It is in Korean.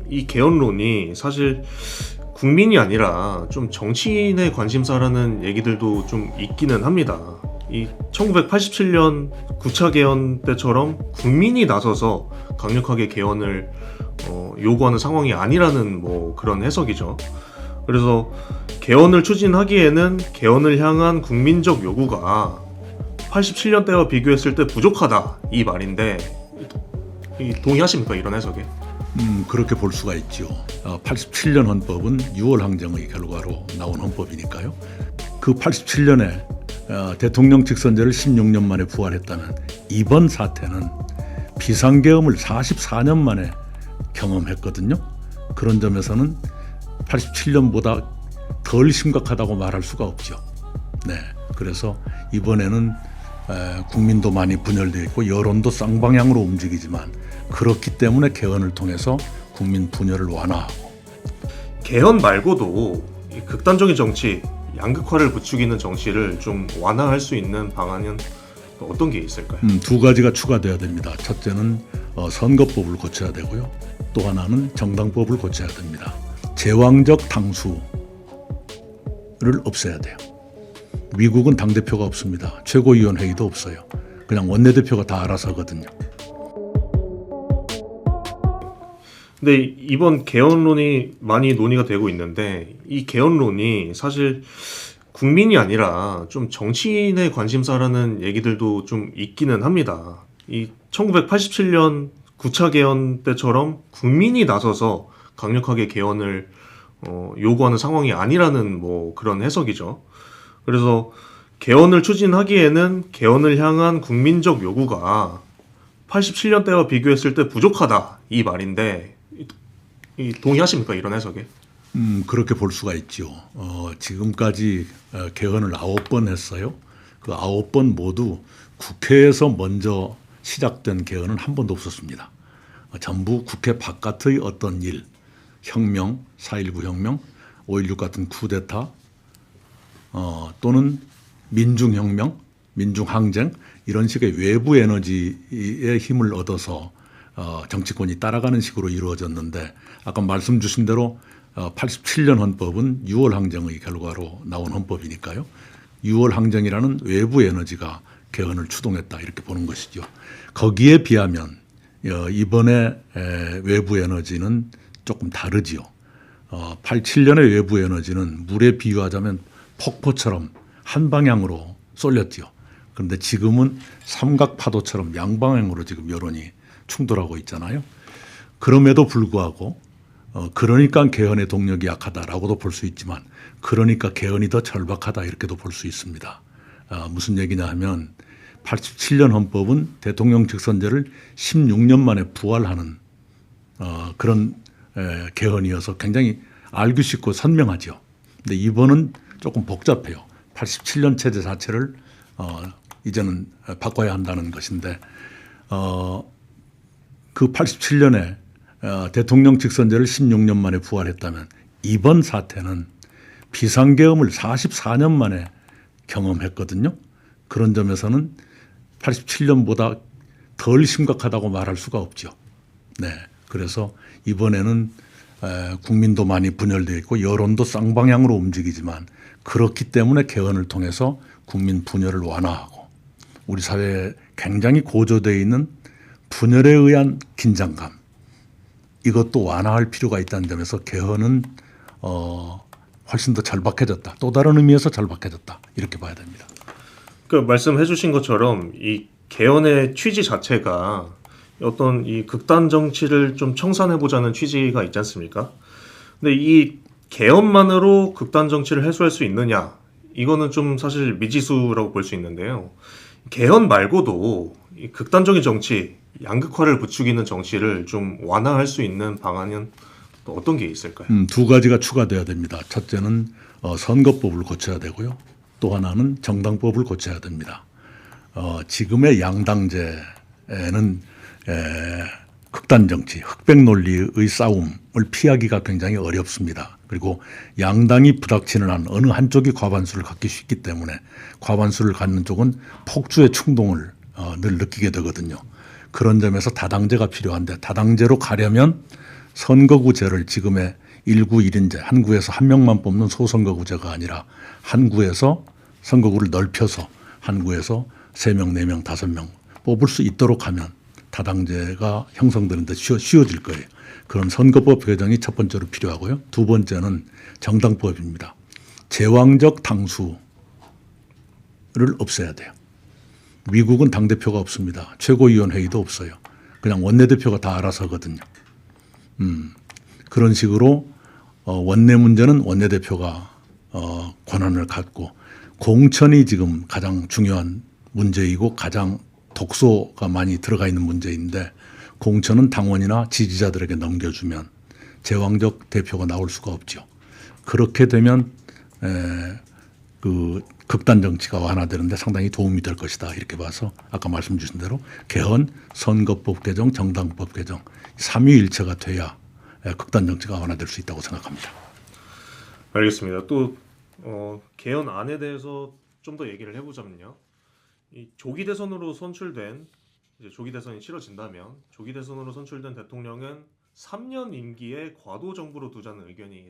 이 개헌론이 사실 국민이 아니라 좀 정치인의 관심사라는 얘기들도 좀 있기는 합니다. 이 1987년 9차 개헌 때처럼 국민이 나서서 강력하게 개헌을 요구하는 상황이 아니라는 그런 해석이죠. 그래서 개헌을 추진하기에는 개헌을 향한 국민적 요구가 87년 때와 비교했을 때 부족하다 이 말인데 동의하십니까, 이런 해석에? 그렇게 볼 수가 있죠. 87년 헌법은 6월 항쟁의 결과로 나온 헌법이니까요. 그 87년에 대통령 직선제를 16년 만에 부활했다면 이번 사태는 비상계엄을 44년 만에 경험했거든요. 그런 점에서는 87년보다 덜 심각하다고 말할 수가 없죠. 네, 그래서 이번에는 국민도 많이 분열되어 있고 여론도 쌍방향으로 움직이지만 그렇기 때문에 개헌을 통해서 국민 분열을 완화하고, 개헌 말고도 이 극단적인 정치, 양극화를 부추기는 정치를 좀 완화할 수 있는 방안은 또 어떤 게 있을까요? 두 가지가 추가돼야 됩니다. 첫째는 선거법을 고쳐야 되고요. 또 하나는 정당법을 고쳐야 됩니다. 제왕적 당수를 없애야 돼요. 미국은 당대표가 없습니다. 최고위원회의도 없어요. 그냥 원내대표가 다 알아서 하거든요. 근데 이번 개헌론이 많이 논의가 되고 있는데 이 개헌론이 사실 국민이 아니라 좀 정치인의 관심사라는 얘기들도 좀 있기는 합니다. 이 1987년 9차 개헌 때처럼 국민이 나서서 강력하게 개헌을 요구하는 상황이 아니라는 그런 해석이죠. 그래서 개헌을 추진하기에는 개헌을 향한 국민적 요구가 87년 때와 비교했을 때 부족하다 이 말인데 동의하십니까, 이런 해석에? 그렇게 볼 수가 있죠. 지금까지 개헌을 9번 했어요. 그 9번 모두 국회에서 먼저 시작된 개헌은 한 번도 없었습니다. 전부 국회 바깥의 어떤 일, 혁명, 4.19 혁명, 5.16 같은 쿠데타, 또는 민중혁명, 민중항쟁, 이런 식의 외부 에너지의 힘을 얻어서 정치권이 따라가는 식으로 이루어졌는데, 아까 말씀 주신 대로 87년 헌법은 6월 항쟁의 결과로 나온 헌법이니까요. 6월 항쟁이라는 외부 에너지가 개헌을 추동했다, 이렇게 보는 것이죠. 거기에 비하면 이번에 외부 에너지는 조금 다르지요. 87년의 외부 에너지는 물에 비유하자면 폭포처럼 한 방향으로 쏠렸지요. 그런데 지금은 삼각파도처럼 양방향으로 지금 여론이 충돌하고 있잖아요. 그럼에도 불구하고 그러니까 개헌의 동력이 약하다라고도 볼 수 있지만, 그러니까 개헌이 더 절박하다 이렇게도 볼 수 있습니다. 무슨 얘기냐 하면 87년 헌법은 대통령 직선제를 16년 만에 부활하는 그런 개헌이어서 굉장히 알기 쉽고 선명하죠. 근데 이번은 조금 복잡해요. 87년 체제 자체를 이제는 바꿔야 한다는 것인데, 그 87년에 대통령 직선제를 16년 만에 부활했다면 이번 사태는 비상계엄을 44년 만에 경험했거든요. 그런 점에서는 87년보다 덜 심각하다고 말할 수가 없죠. 네, 그래서 이번에는 국민도 많이 분열되어 있고 여론도 쌍방향으로 움직이지만 그렇기 때문에 개헌을 통해서 국민 분열을 완화하고, 우리 사회에 굉장히 고조되어 있는 분열에 의한 긴장감, 이것도 완화할 필요가 있다는 점에서 개헌은 훨씬 더 절박해졌다. 또 다른 의미에서 절박해졌다. 이렇게 봐야 됩니다. 그 말씀해 주신 것처럼 이 개헌의 취지 자체가 어떤 이 극단 정치를 좀 청산해 보자는 취지가 있지 않습니까? 근데 이 개헌만으로 극단 정치를 해소할 수 있느냐? 이거는 좀 사실 미지수라고 볼 수 있는데요. 개헌 말고도 이 극단적인 정치, 양극화를 부추기는 정치를 좀 완화할 수 있는 방안은 또 어떤 게 있을까요? 두 가지가 추가돼야 됩니다. 첫째는 선거법을 고쳐야 되고요. 또 하나는 정당법을 고쳐야 됩니다. 지금의 양당제는 극단 정치, 흑백 논리의 싸움을 피하기가 굉장히 어렵습니다. 그리고 양당이 부닥치는 한 어느 한쪽이 과반수를 갖기 쉽기 때문에 과반수를 갖는 쪽은 폭주의 충동을 늘 느끼게 되거든요. 그런 점에서 다당제가 필요한데, 다당제로 가려면 선거구제를 지금의 1구 1인제, 한 구에서 한 명만 뽑는 소선거구제가 아니라 한 구에서 선거구를 넓혀서 한 구에서 3명, 4명, 5명 뽑을 수 있도록 하면 다당제가 형성되는 데 쉬워질 거예요. 그럼 선거법 개정이 첫 번째로 필요하고요. 두 번째는 정당법입니다. 제왕적 당수를 없애야 돼요. 미국은 당대표가 없습니다. 최고위원회의도 없어요. 그냥 원내대표가 다 알아서 하거든요. 그런 식으로 원내 문제는 원내대표가 권한을 갖고 공천이 지금 가장 중요한 문제이고 가장 독소가 많이 들어가 있는 문제인데 공천은 당원이나 지지자들에게 넘겨주면 제왕적 대표가 나올 수가 없죠. 그렇게 되면 그 극단 정치가 완화되는데 상당히 도움이 될 것이다 이렇게 봐서 아까 말씀 주신 대로 개헌, 선거법 개정, 정당법 개정 삼위일체가 돼야 극단 정치가 완화될 수 있다고 생각합니다. 알겠습니다. 또 개헌안에 대해서 좀 더 얘기를 해보자면요. 이 조기 대선으로 선출된 이제 조기 대선이 치러진다면 조기 대선으로 선출된 대통령은 3년 임기에 과도 정부로 두자는 의견이